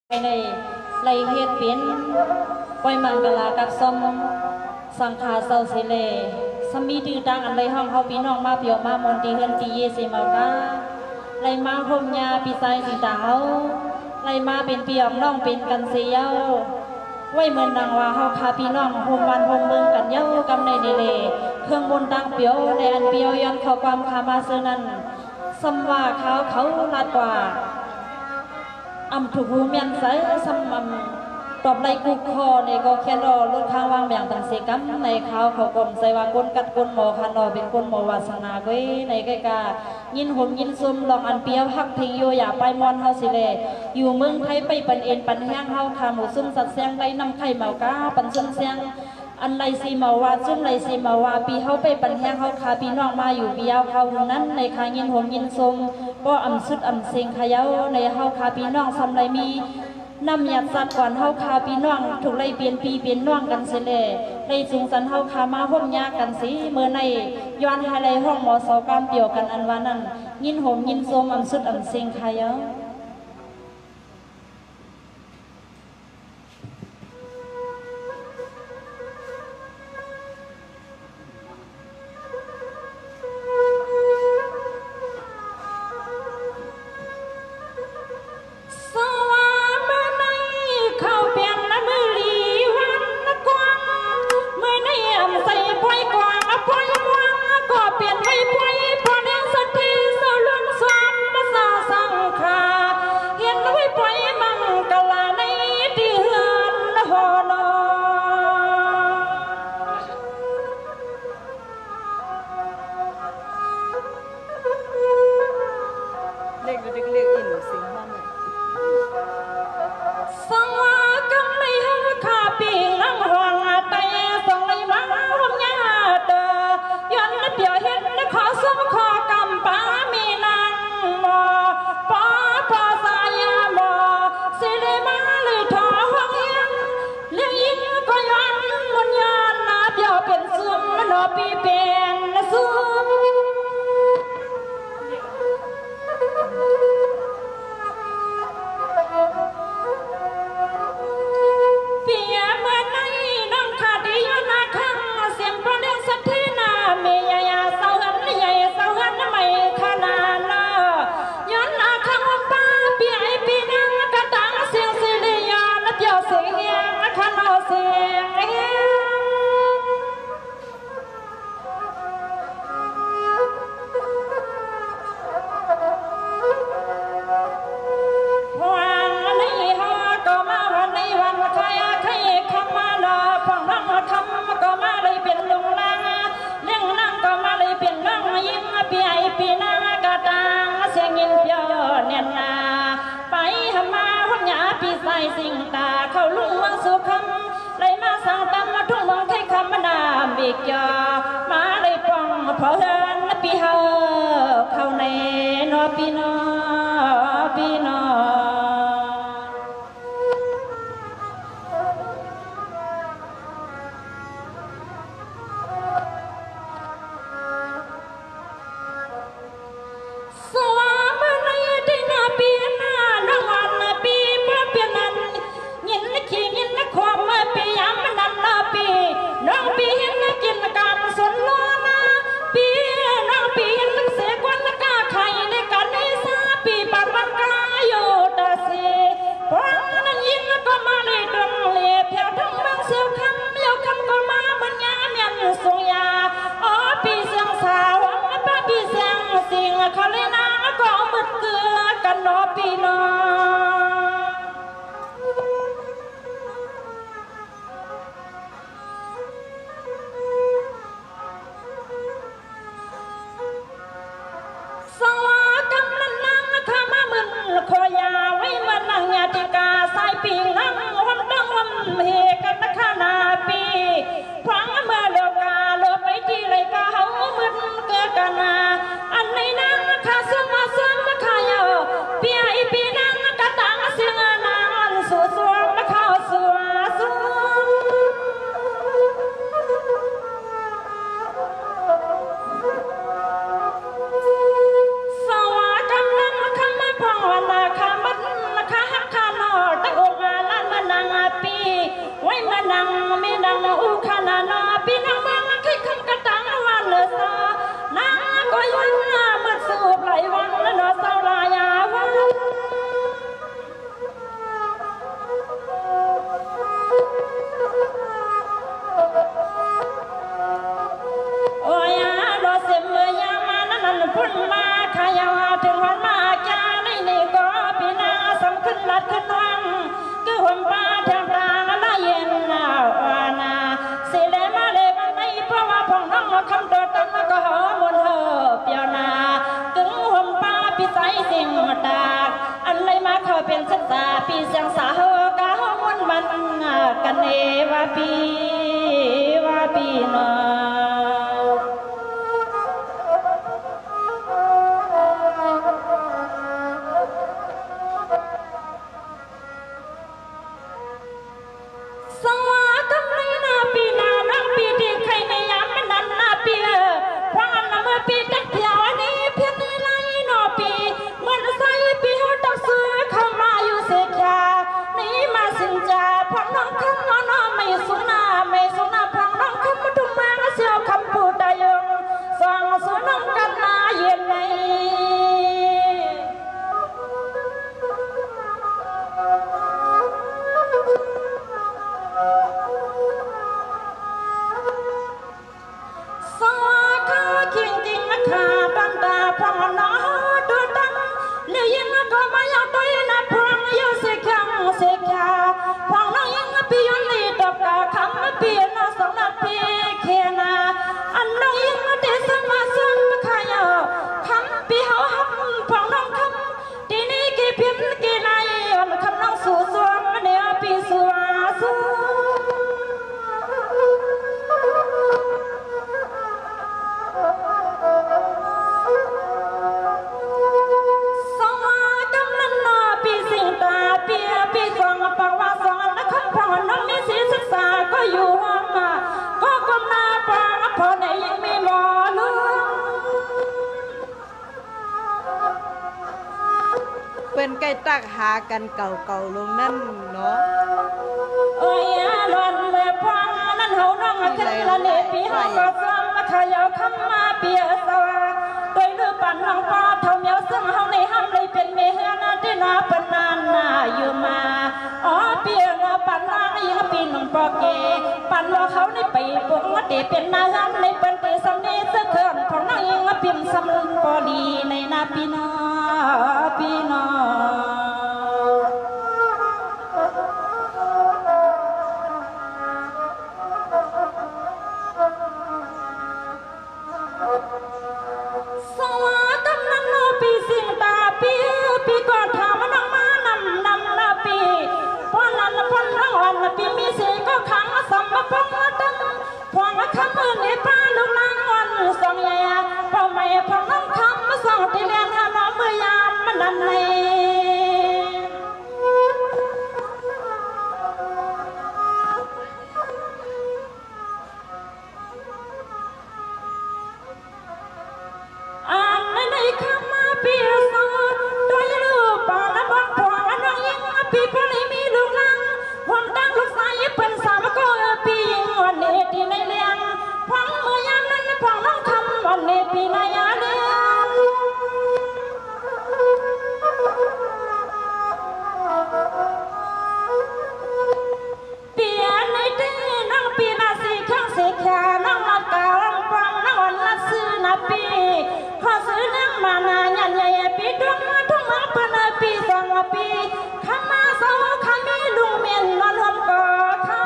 ในไรเฮ็ดเป็นปล่อยมังกลากับซอมสังขาเศร้าสิเลสมีดื้อดังอันไรห้องเขาพี่น้องมาเปียวมามนตีเฮือนตีเยสิเมากาไรมาพมยาปีไซสีดาวไรมาเป็นเปียกน้องเป็นกันเสียวไว้เมือนดังว่าเฮาคาพี่น้องพมวันพมเมืองกันเย้ากำในเดเลเครื่องบนดังเปียวในอันเปียวย้อนเข้าความคามาเซนั้นสมว่าเขาลาดกว่าถูกหูเมียนใสสมตอบในกุกคอในก็แค่รอลดข้างวางอย่างต่างเสกัมในเขากลมใส่ว่าก้นกัดก้นหมอคันรอเป็นก้นหมอวาสนาไว้ในใกล้กายินห่มยินซุ่มลองอันเปียวหักทิ้งโยอย่าไปมอนเฮาสิเลอยู่เมืองไทยไปปันเอ็นปันแห้งเฮาขาหมูซุ่มสัตว์แซงได้นำไข่เมากาปันซุ่มแซงอันไรสีเมาวาซุ่มไรสีเมาวาปีเฮาไปปันแห้งเฮาขาปีน้องมาอยู่ปียาวเขานั้นในขายินห่มยินซุ่มก็สุดเสียงขยาวในเฮาขาปีน้องซ้ำไรมีนำหยัดสัตว์ก่อนเฮาคาพี่น้องถูกไล่เปลี่ยนปีเปลี่ยนน้องกันเสียเลยในสูงสันเฮาคามาห่มยากันสีเมื่อในย้อนให้ไรห้องหมอสอกามเปี่ยวกันอันวานั้นยินห่มยินโซมสุดเสียงขยาวสิ่งตาเขาลุงวังสุขำเลยมาสั่งตำมาทุ่งเมืองไทยคำนาเบียกยามาเลยปองพอเฮินปีเฮาเข้าในนอปีนอปีนอปีน้องปีนเสียกวันละกาไข่ในกันในซา ว่าปีนอสวากำไรนาปีนานังปีที่ใครในยามมันนันนาปีควางน้ำปีตักเที่ยวนี้เพียงในไรนอปีเหมือนใส่ปีหัวตักซื้อเข้ามาอยู่เสียแค่นี้มาสินจาพังน้องคำน้องไม่สุนาพังน้องคำมาทุ่มมาเสียวคำพูดได้ยังส่องสุน้องกันนาเย็นในพองน้อตัวตั้งเลี้ยงก็มาอยากตัวนับพองอยู่เสียขังเสียขาพองน้องยังปียนลีตบกาคำปีนสองนับปีเขียนาอันน้องยังเดสมาซึ่งขายคำปีเขาหักพองน้องคำทีนี้กี่พิมกี่นายอันคำน้องสู่สวงเดียวปีสัวสู้ปีสองปากว่าสอนนักพองน้องมีศีลศึกษาก็อยู่ห้องมาก็กำนาปางพอไหนยังมีหมอลืเป็นไก่ตักหากันเก่าๆลงนั่นเนาะเอ้ยหลอนเลยพองนั่นเฮาน้องเทละเนปีเฮาก็ซ้ำมาขยาวคำมาเปียสวาโดยลือปั่นน้องป้าเท่าเมียวซึ่งเฮาในห้ามเลยเป็นเมเฮนาที่นาปนานนาอยู่มาอ๋อเปียนปั่นนางยังปีนปอกเกปั่นว่าเขาในไปปงเดเป็นนาฮันในเป็นเตสำเนสะเกินของนางยังพิมพ์สำปอดีในนาปีนอสวัสดีนันโนปีสิงตาปีก่อนถามน้องมานำนาปีพอนันพันน้องวันปีมีเสียก็ขังสมบัติพงตั้งพวงคำมือในป้าลูกนางวันสองแย่เป่าไม่พองน้องคำมาส่องที่เลี้ยงหาน้องเมื่อยามมันนันในคำมาเปียสอนโดยลูกป่าละบังพวงน้องยิ่งปีพอเลยมีลูกลังผมตั้งลูกสายเป็นสามก็ปียิ่งวันเนตีในเลี้ยงพังเมื่อยามนั้นพังน้องคำวันเนปีนายาเลี้ยงเปียในเต้น้องปีนาสีข้างสีขาน้องละกาลำฟังน้องวันละซื้อนาปีขอซื้อน้ำมานายันใหญ่ปีดวงมาทุ่งมาปนปีสองปีข้ามาสาวข้ามีลุงเมียนนอนรวมก่อข้า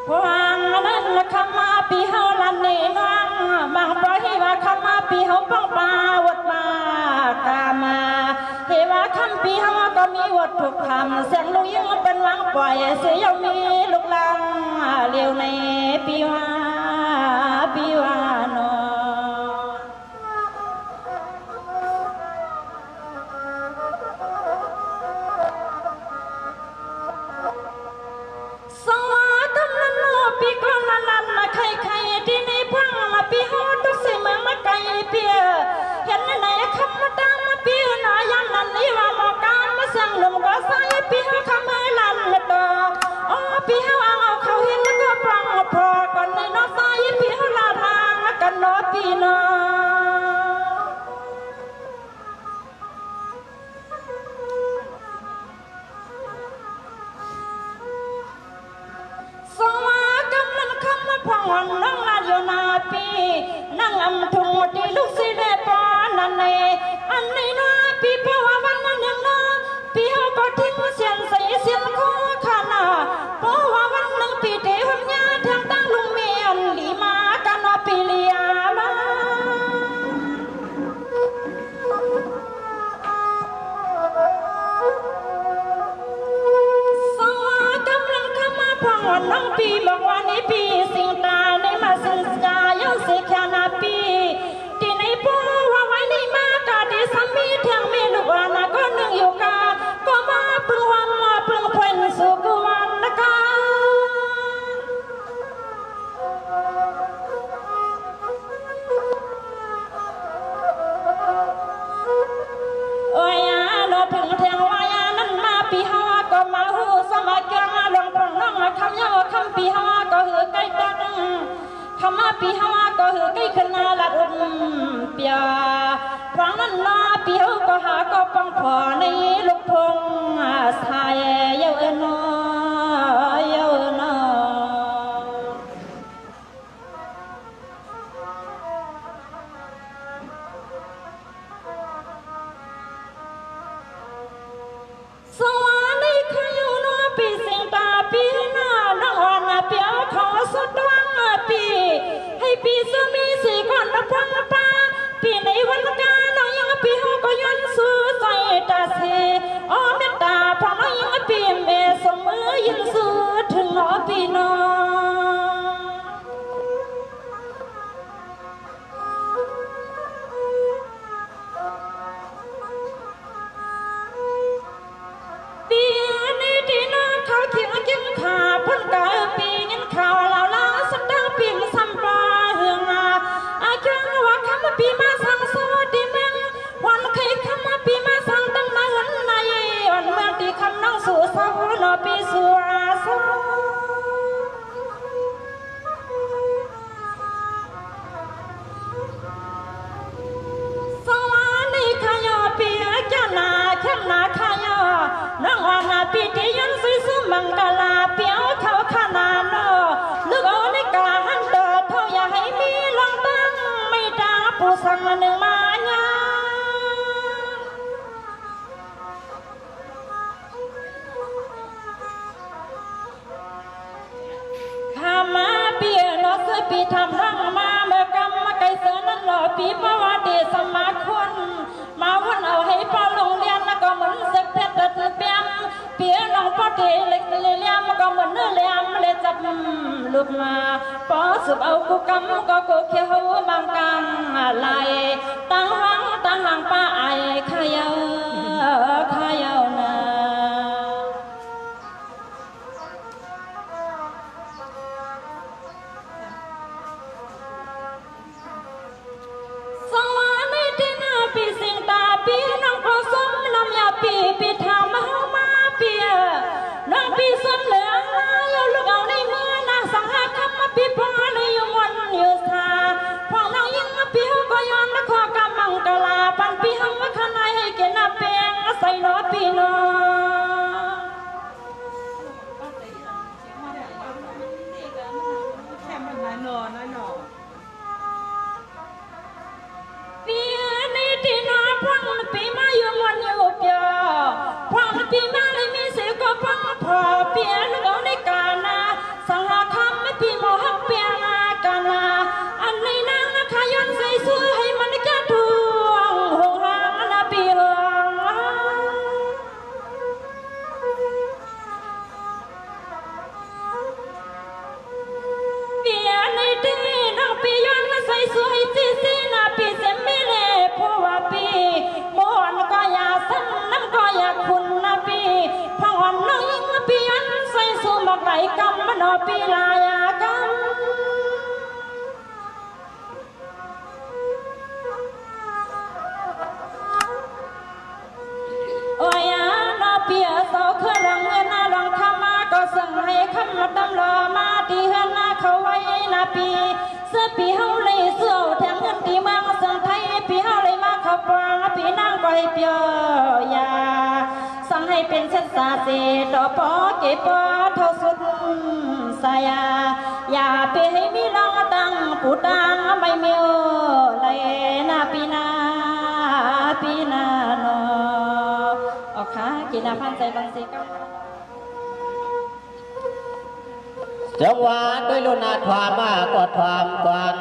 พวงนั้นข้ามาปีเฮาลันเนน้องบางปล่อยให้ว่าข้ามาปีเฮาป้องปาวัดมากามาเฮว่าคำปีเฮาก็มีวัตถุคำเสียงลูกยิ่งเป็นวังปล่อยเสียยังมีลูกลังเลี้ยวในปีวานอสวัสดีนันโนปีก่อนนั้นใครที่ในพังมาปีเฮาตุกสิเมืองมาไกลเปียเห็นในคำมาตามมาปีนอยันนันนี่ว่าหมอกามมาเสียงลมก็ใส่ปีเฮาคำเมื่อลันละดออ๋อปีเฮาเอาเขาเห็นแล้วก็ฟังพอก่อนในนอใส่ปีเฮาลาทางกันนอปีนอสวัสดีมันคำมาพองนั่งลาอยู่นาปีนั่งอำทุงที่ลูกสิเดปอนันเนอันนี้นาปีเพราะว่าวันนั้นยังนาปีเฮาก็ทิ้งเสียนใส่เสียนคู่ขานาเพราะว่าวันหนึ่งปีเดียวเนี่ยทางตั้งลุงเมียนหลีมากันว่าปีเลียมา คำมาปีฮาวาก็หือใกล้ขนาลัดเปียฟังนั้นนาเปียวก็หาก็ปังพอในลูกพงสายเยาวนอเยาวนอสวรรค์ขยุนปีเสียงตาปีหน้าน้องอ่อนเปียวขอสุดดวงปีให้ปีสมีสีก่อนนับพังป้าปีในวันกาน้องยังปีเขาก็ย้อนสู้ใจตาเสอ้อเมตตาพอน้องยังปีเมสมือยินสู้ถึงหนอปีน้องปีนี้ที่น้องเขาเขียนกินขาพ้นกาปียินข่าวเหล่าล้าสักตั้งปีสัมปาเฮืองอาเครื่องว่าคำปีมาสั่งสวัสดีเมืองวันเคยคำปีมาสั่งตั้งนานในวันเมืองที่คำน้องสู่สาวหนอปีสู่อาสาสวรรค์ขยอปีแก่นาเข้มนาขยอน้องอ่อนปีที่ยันซื้อสุมังกลาเปียวเขาขนาดนอลึกเอาในกาหันเดิดเท่าอย่าให้มีลองตั้งไม่ตาผู้สั่งหนึ่งมาญาข้ามาเปียนอสปีทำรังมาเมื่อกำมาไกลเสือนั่นหล่อปีเพราะว่าเดสมาคนมาวันเอาให้ป้าลงเรียนแล้วก็เหมือนเสกเพชรเปียมเปียน้องป้าเทเล็กเลี้ยมก็เหมือนเนื้อเลี้ยมเลยจับลุกมาป้อสุบเอากูกำก็กูเขียวบางกลางไหลตั้งหังป้าไอขยาวนาสวรรค์ที่หน้าปีสิงตาปีน้องก็สมน้ำยาปีทำมามาเปียน้องปีสมเหลืองเอาลูกเอาในมือนางสังหาคำมาปีพอเลยยงวันอยู่สาพอน้องยิงมาปีก็ย้อนนะขอกำมังกลาปันปีหังมาขนายให้เกณฑ์แปงใส่หนอปีน้องแค่มันน้อยหนอปีนี้ที่น้าพังปีมาอยู่วันอยู่เปียพังปีมาเลยมีเสียก็พังพอเปียลูกเอาในกานาสังหาคำไม่ปีโมหักเปียงากานาอันในนางนะขยันใส่สู้ให้มันแก่ทวงหงหางนะปีหงเปียในที่น้องปีย้อนมาใส่สวยซีนะปีเสมิเลผัวปีมอนก็อยากสั้นน้ำก็อยากคุณนะปีพังอ่อนน้องยิงปีย้อนใส่สูบักไหลกำมันอปีลายากำโอ้ยนอเปียเสาเครื่องเงินลองทำมาก็สั่งให้คำมาตำรอมาตีเฮือนเขาไว้นาปีเสื้อปีเฮาเลยเสื้อแถมเงินตีเมืองเสื่อไทยปีเฮาเลยมาขับวางปีนั่งก็ให้เปียาสั่งให้เป็นเช่นสาเสดอปอเก็บปอเท่าสุดสายอย่าไปให้มีน้องตังผู้ตังไม่มีเลยนาปีนาโนออกขากินน้ำพันใจบางสิก็จังหวะด้วยลุนาความมาก็ความกวน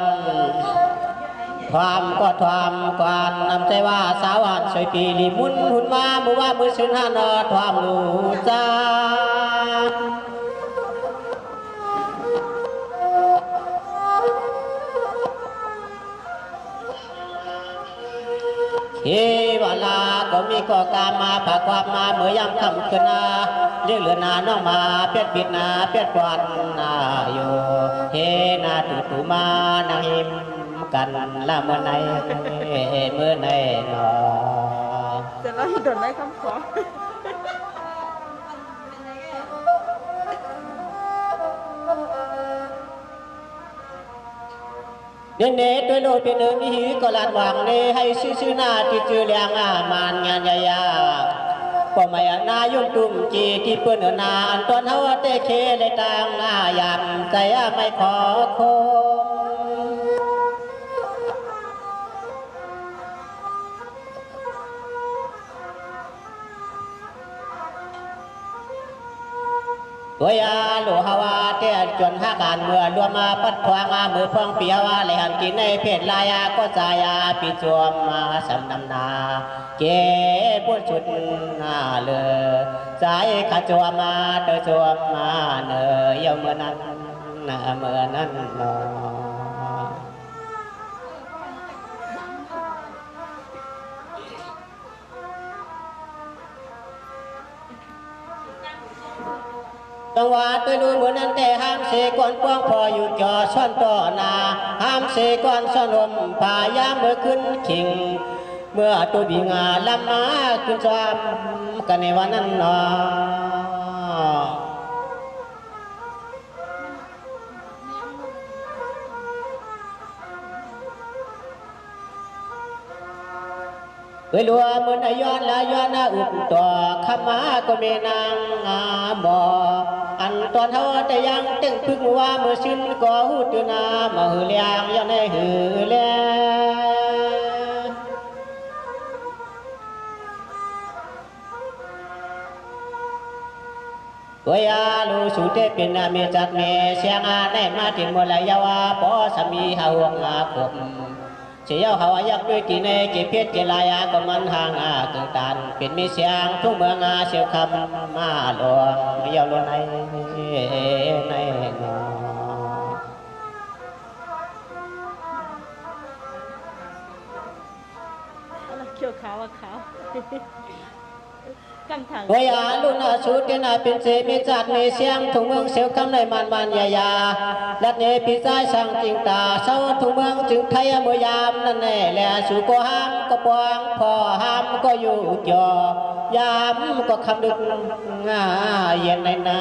ความก็ความกวนนำใจว่าสาวานสวยปีลีมุนหุ่นมามือว่ามือชุนหานอความรู้จาเฮวลาก็มีก่อการมาปากความมาเมื่อยามค่ำคืนนาเรียกเหลือนาน้องมาเปียดบิดนาเปียดกวนนาอยู่เฮนาตุมานางหิมกันละเมื่อไหนเมื่อไหนเนาะจะเล่าให้โดนได้คำขอ เ เนด้วยโลเป็นเนื้อมีหิก็ลาดหวังเนให้ชื่อหน้าที่จือเลียงมานงานยาก็ไม่นายงตุ่มจีที่เปื้อนนาอันตอนเฮาเตเคเลยต่างยามใจไม่ขอคงตัวยาหลวงฮาวาเตจนหักการเมื่อรวมมาปัดพวงมือพวงเปียวเลยหันกินในเพศลายก็ใจปีจวมมาสำนำนาเก็บปุ่นชุดนาเลยใจขจวมาเตจวมมาเนยเมื่อนั้นเมื่อนั้นนอจังหวะตัวนู้นเหมือนนั้นแต่ห้ามเสก่อนกว้างพออยู่จอซ่อนต่อนาห้ามเสก่อนซ่อนลมพายามเมื่อขึ้นขิงเมื่อตัวบีงาลำมาขึ้นจอมกันในวันนั้นนอเวลัวมุนย้อนละย้อนอุปตัวขมาก็เมนางบ่อันตอนเฮาแต่ยังตึงพึ่งว่าเมื่อสิ้นก็หูตื่นนามาหือเลียงย้อนในหือแลตัวยาลูสุเตเป็นเมจัดเมเสียงในมาถึงมลายาวาปอสมีหาวงคมเสียวเขาอยากด้วยกินในกิเพชรกิลายาก็มันห่างเกิงตันเป็นมีเสียงทุ่งเมืองเสียวคำมาหลวงเยาวล้วนในงอเขียวขาวขาวกำถัง ตัวยาลุนสุดนาเป็นเสมีจัดมีเสียงทุ่งเมืองเสียวคำในมันยาและเนพิจายสั่งจริงตาเศร้าทุ่งเมืองจึงไทยเมื่อยามนั่นแน่แหละสู่ก็ห้ามก็ปวงพอห้ามก็อยู่จอยามก็คำดึกเย็นในนา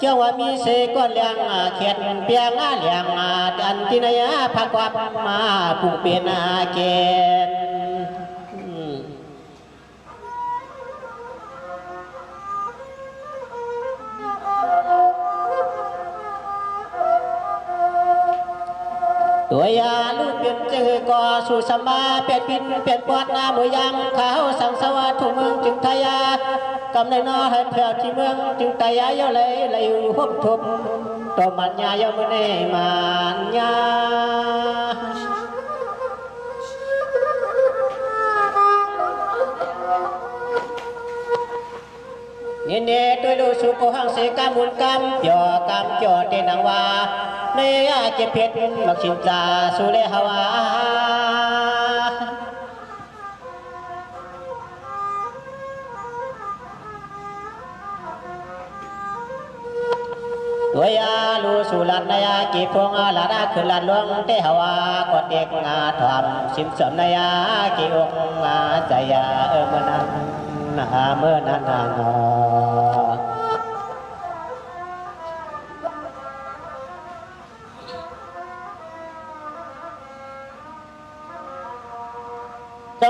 เจ้าว่ามีเสก้อนเลี้ยงเขียนเปียงเลี้ยงอันที่นายพักวับมาผู้เป็นเกณฑ์ตัวยาลูกเป็นเจอก่อสู่สมาเปลี่ยนปินเปลี่ยนปวดหน้ามือยำเขาสังสวัสดิ์ทุกเมืองจึงทยากำในนอให้เพียวที่เมืองจึงตายเยาเลยอยู่พบทุบตัวมันยาเยามือในมันยาเนี่ยตัวดูสุโขหังเสกามุนกำจ่อกำจ่อเตนังวาในเจ็บเพชรมักชิมจาสุเลหาวาตัวยาลูสุลันนายากีพงลาดาคือลันลวงเตหวากอดเด็กถอมชิมสมนายากีองใจยาเมื่อนั้นจั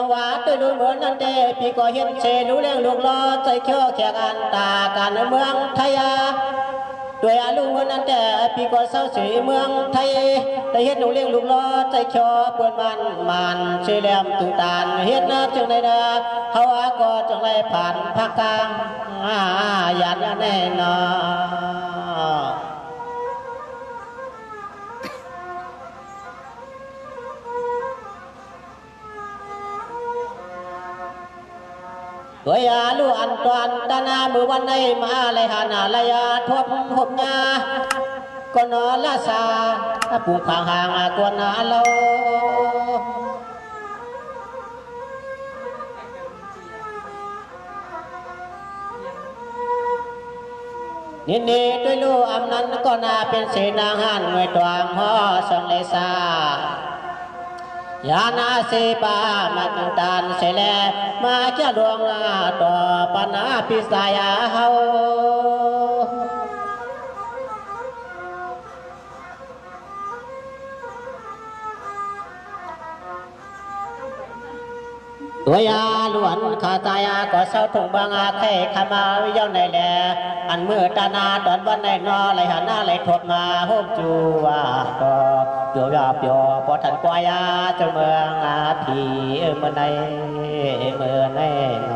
งหวะตัวรู้เหมือนนั่นเดพี่ก็เห็นเชรู้เรื่องลูกล้อใจเขี้ยวแขกอันตาการเมืองไทยด้วยอาลุงวันนั้นแต่พี่ก็เศร้าสีเมืองไทยแต่เฮ็ดหนูเลี้ยงลูกล้อใจเขี้ยวเปิดมันเชลมตุงตานเฮ็ดนะจังใดนะเขาก็จังไรผ่านภาคกลางยันแน่นอนตัวยาลูอันตวนดานามือวันในมาเลยหานาลายาทบหบงาก็นอนละสาปูขางห่างกวนนาโลนี่ด้วยลูอำนั้นก็นาเป็นเสนางหันหน่วยตวงห่อสองเลสา ยานาเสปามักตานเสแลมาเกี่ยดวงต่อปัญหาพิสายาเฮาตัวยาล้วนขาตายาก็เศร้าถุงบางอาไข่ขมาวิยาในแหลอันมือตานาตอนวันในนอไหลหันหน้าไหลทบมาโฮมจูว่าก็เปียวยาเปียวพอทันกวายาเจ้าเมืองอาพีเมื่อในนอ